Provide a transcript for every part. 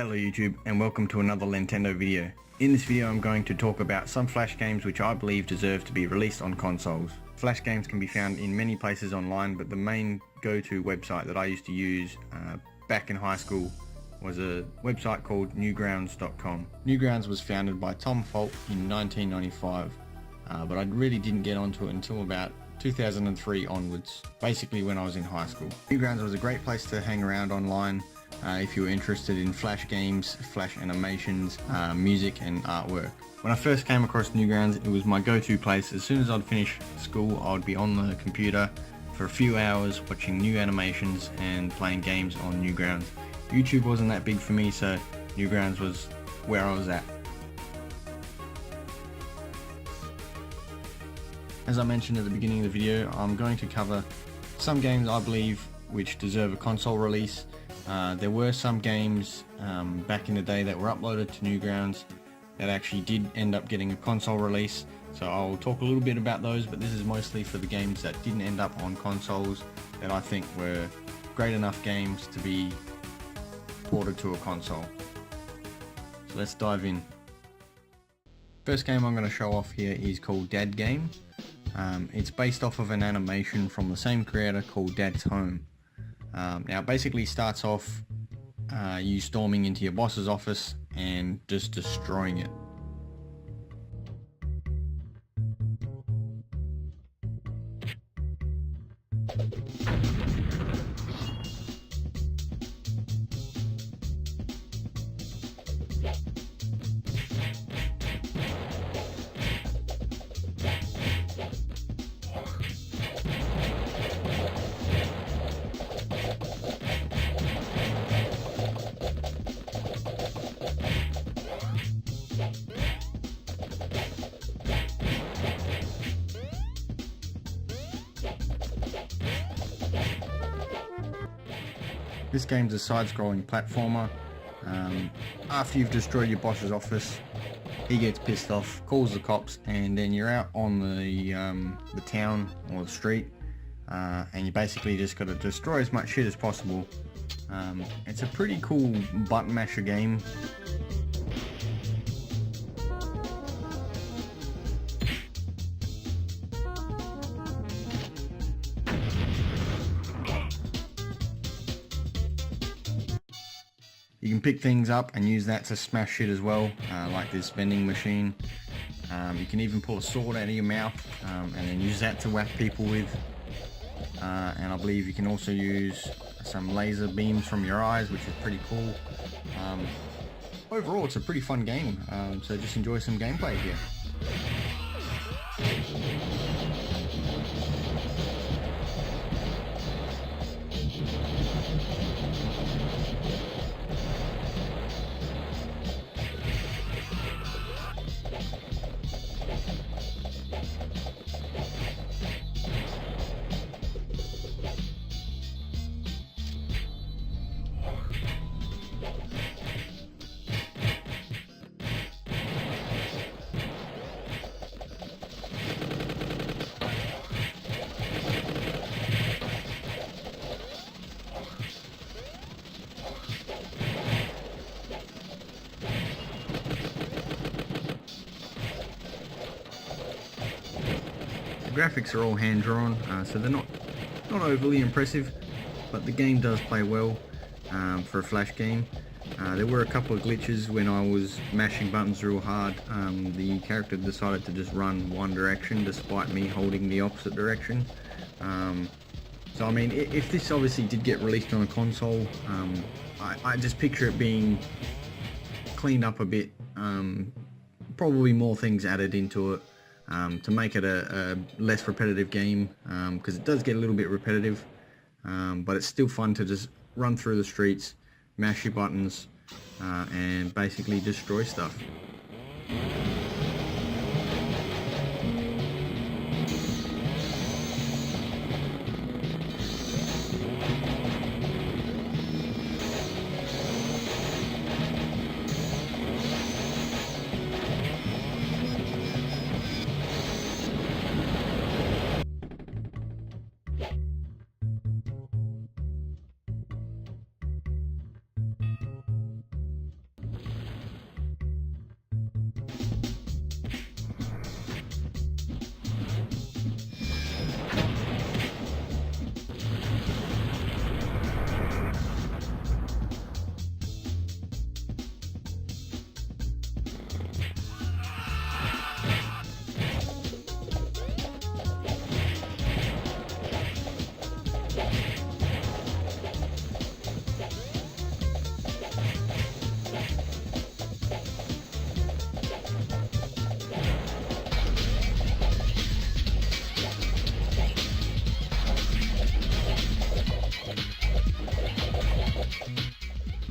Hello YouTube and welcome to another Nintendo video. In this video I'm going to talk about some Flash games which I believe deserve to be released on consoles. Flash games can be found in many places online, but the main go-to website that I used to use back in high school was a website called Newgrounds.com. Newgrounds was founded by Tom Falk in 1995, but I really didn't get onto it until about 2003 onwards, basically when I was in high school. Newgrounds was a great place to hang around online if you were interested in Flash games, Flash animations, music and artwork. When I first came across Newgrounds, it was my go-to place. As soon as I'd finish school, I'd be on the computer for a few hours watching new animations and playing games on Newgrounds. YouTube wasn't that big for me, so Newgrounds was where I was at. As I mentioned at the beginning of the video, I'm going to cover some games I believe which deserve a console release. There were some games back in the day that were uploaded to Newgrounds that actually did end up getting a console release, so I'll talk a little bit about those, but this is mostly for the games that didn't end up on consoles that I think were great enough games to be ported to a console. So let's dive in. First game I'm going to show off here is called Dadgame. It's based off of an animation from the same creator called Dad's Home. Now it basically starts off you storming into your boss's office and just destroying it. This game's a side-scrolling platformer. After you've destroyed your boss's office, he gets pissed off, calls the cops, and then you're out on the town or the street, and you basically just got to destroy as much shit as possible. It's a pretty cool button masher game. You can pick things up and use that to smash shit as well, like this vending machine. You can even pull a sword out of your mouth and then use that to whack people with. And I believe you can also use some laser beams from your eyes, which is pretty cool. Overall, it's a pretty fun game, so just enjoy some gameplay here. The graphics are all hand-drawn, so they're not overly impressive, but the game does play well for a Flash game. There were a couple of glitches when I was mashing buttons real hard. The character decided to just run one direction despite me holding the opposite direction. So I mean, if this obviously did get released on a console, I just picture it being cleaned up a bit, probably more things added into it. To make it a less repetitive game, because it does get a little bit repetitive, but it's still fun to just run through the streets, mash your buttons, and basically destroy stuff.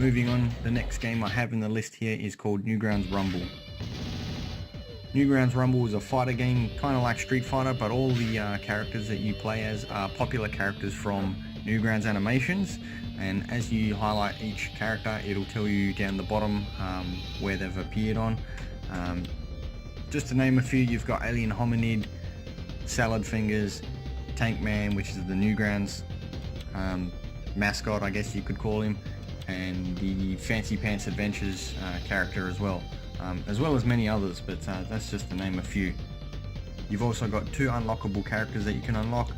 Moving on, the next game I have in the list here is called Newgrounds Rumble. Newgrounds Rumble is a fighter game, kind of like Street Fighter, but all the characters that you play as are popular characters from Newgrounds animations, and as you highlight each character, it'll tell you down the bottom where they've appeared on. Just to name a few, you've got Alien Hominid, Salad Fingers, Tank Man, which is the Newgrounds mascot, I guess you could call him, and the Fancy Pants Adventures character as well as many others, but that's just to name a few. You've also got 2 unlockable characters that you can unlock,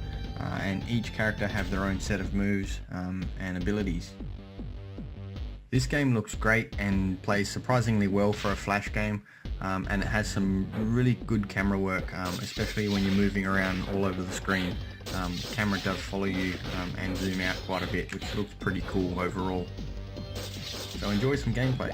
and each character have their own set of moves and abilities. This game looks great and plays surprisingly well for a Flash game, and it has some really good camera work, especially when you're moving around all over the screen. The camera does follow you and zoom out quite a bit, which looks pretty cool overall. So enjoy some gameplay.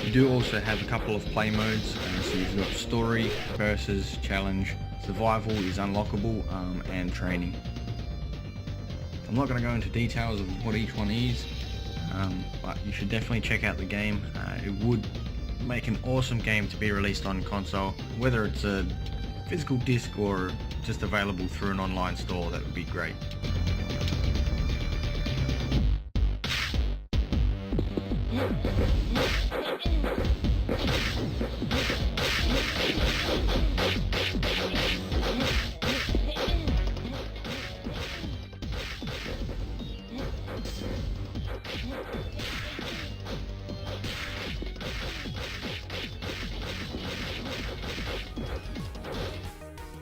You do also have a couple of play modes, so you've got story, versus, challenge, survival is unlockable, and training. I'm not going to go into details of what each one is, but you should definitely check out the game. It would make an awesome game to be released on console, whether it's a physical disc or just available through an online store. That would be great.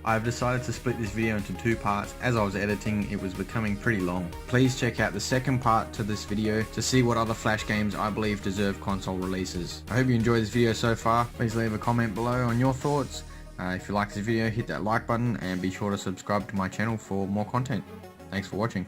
I've decided to split this video into 2 parts. As I was editing, it was becoming pretty long. Please check out the second part to this video to see what other Flash games I believe deserve console releases. I hope you enjoyed this video so far. Please leave a comment below on your thoughts. If you like this video, hit that like button and be sure to subscribe to my channel for more content. Thanks for watching.